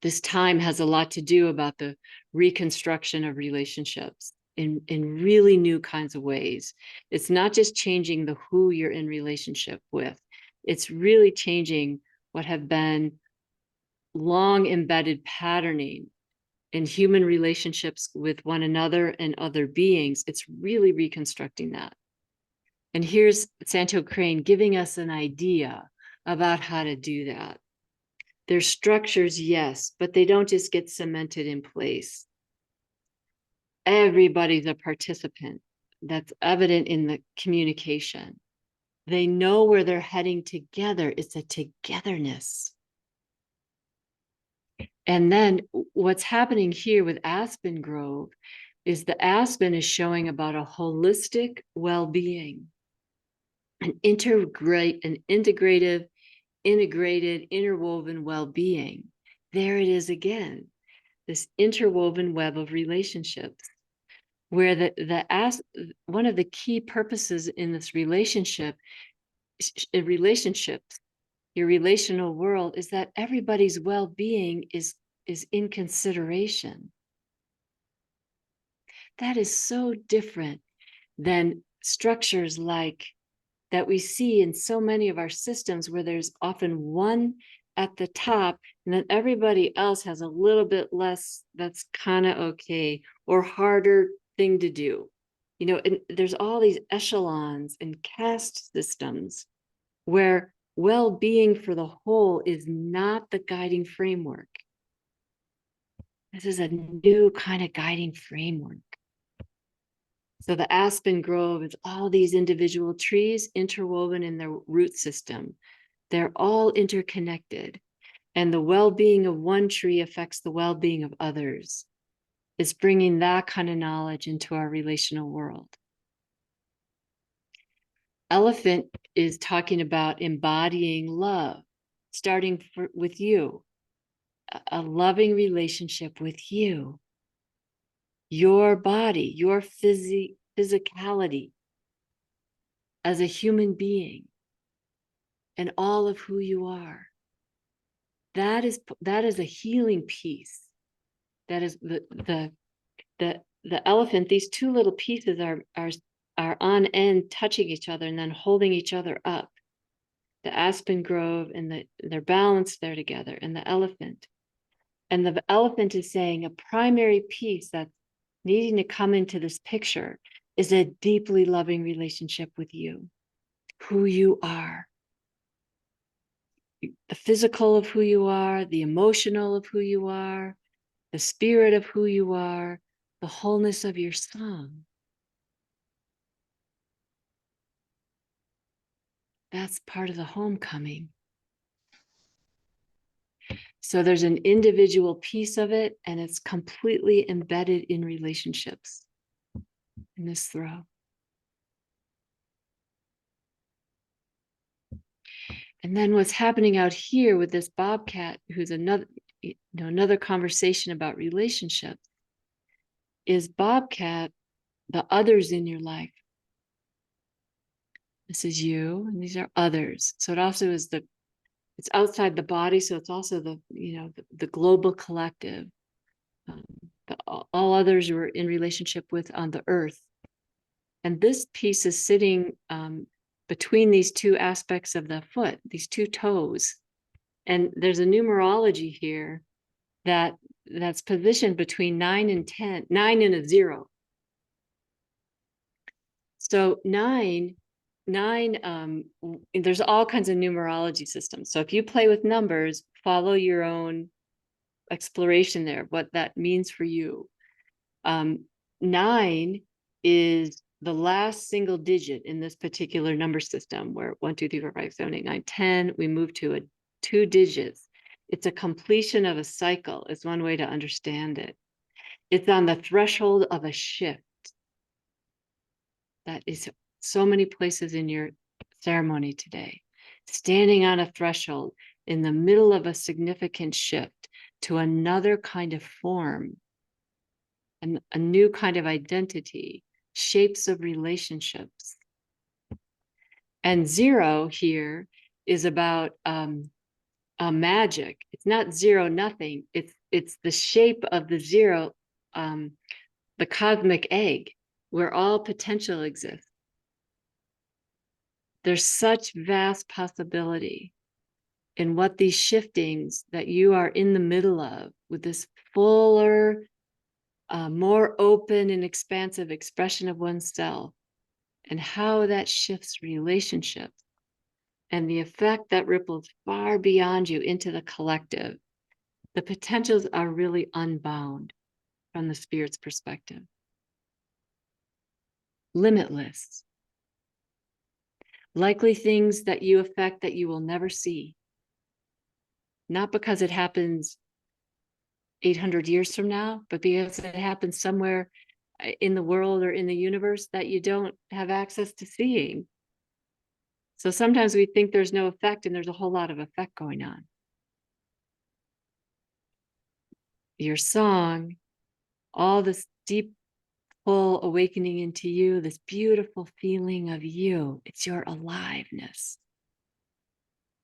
This time has a lot to do about the reconstruction of relationships in really new kinds of ways. It's not just changing the who you're in relationship with. It's really changing what have been long embedded patterning in human relationships with one another and other beings. It's really reconstructing that. And here's Santo Crane giving us an idea about how to do that. There's structures, yes, but they don't just get cemented in place. Everybody's a participant. That's evident in the communication. They know where they're heading together. It's a togetherness. And then what's happening here with Aspen Grove is the aspen is showing about a holistic well-being, an integrative, integrated, interwoven well-being. There it is again, this interwoven web of relationships, where one of the key purposes in this relationships, your relational world, is that everybody's well-being is in consideration. That is so different than structures like that we see in so many of our systems, where there's often one at the top and then everybody else has a little bit less that's kind of okay or harder thing to do. You know, and there's all these echelons and caste systems where well-being for the whole is not the guiding framework. This is a new kind of guiding framework. So the aspen grove is all these individual trees interwoven in their root system. They're all interconnected. And the well-being of one tree affects the well-being of others. It's bringing that kind of knowledge into our relational world. Elephant is talking about embodying love, starting with you, a loving relationship with you, your body, your physicality as a human being, and all of who you are. That is a healing piece. That is the elephant. These two little pieces are on end, touching each other and then holding each other up. The aspen grove and they're balanced there together, and the elephant. And the elephant is saying a primary piece that's needing to come into this picture is a deeply loving relationship with you, who you are. The physical of who you are, the emotional of who you are, the spirit of who you are, the wholeness of your song. That's part of the homecoming. So there's an individual piece of it, and it's completely embedded in relationships in this throw. And then what's happening out here with this bobcat, who's another conversation about relationships, is bobcat, the others in your life. This is you, and these are others. So it also is it's outside the body, so it's also the global collective, all others you are in relationship with on the earth. And this piece is sitting between these two aspects of the foot, these two toes. And there's a numerology here that's positioned between 9 and 10, 9 and a 0. So nine, there's all kinds of numerology systems. So if you play with numbers, follow your own exploration there, what that means for you. 9 is the last single digit in this particular number system, where 1, 2, 3, 4, 5, 7, 8, 9, 10, we move to 2 digits. It's a completion of a cycle, is one way to understand it. It's on the threshold of a shift. That is so many places in your ceremony today. Standing on a threshold in the middle of a significant shift to another kind of form, and a new kind of identity, shapes of relationships. And 0 here is about magic. It's not zero, nothing. It's the shape of the zero, the cosmic egg, where all potential exists. There's such vast possibility in what these shiftings that you are in the middle of, with this fuller, more open and expansive expression of oneself, and how that shifts relationships, and the effect that ripples far beyond you into the collective. The potentials are really unbound from the spirit's perspective. Limitless. Likely things that you affect that you will never see. Not because it happens 800 years from now, but because it happens somewhere in the world or in the universe that you don't have access to seeing. So sometimes we think there's no effect, and there's a whole lot of effect going on. Your song, all this deep, full awakening into you, this beautiful feeling of you, it's your aliveness.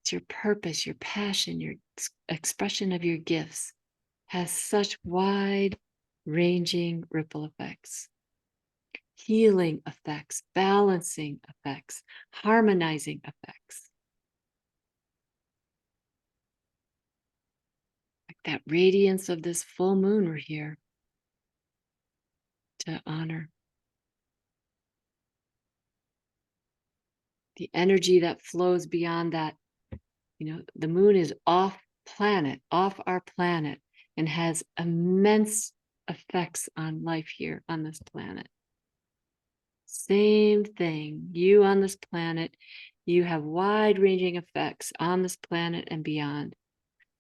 It's your purpose, your passion, your expression of your gifts has such wide ranging ripple effects, healing effects, balancing effects, harmonizing effects. Like that radiance of this full moon we're here to honor. The energy that flows beyond that, the moon is off our planet, and has immense effects on life here on this planet. Same thing, you on this planet, you have wide-ranging effects on this planet and beyond,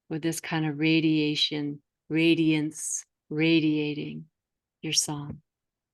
with this kind of radiance radiating your song.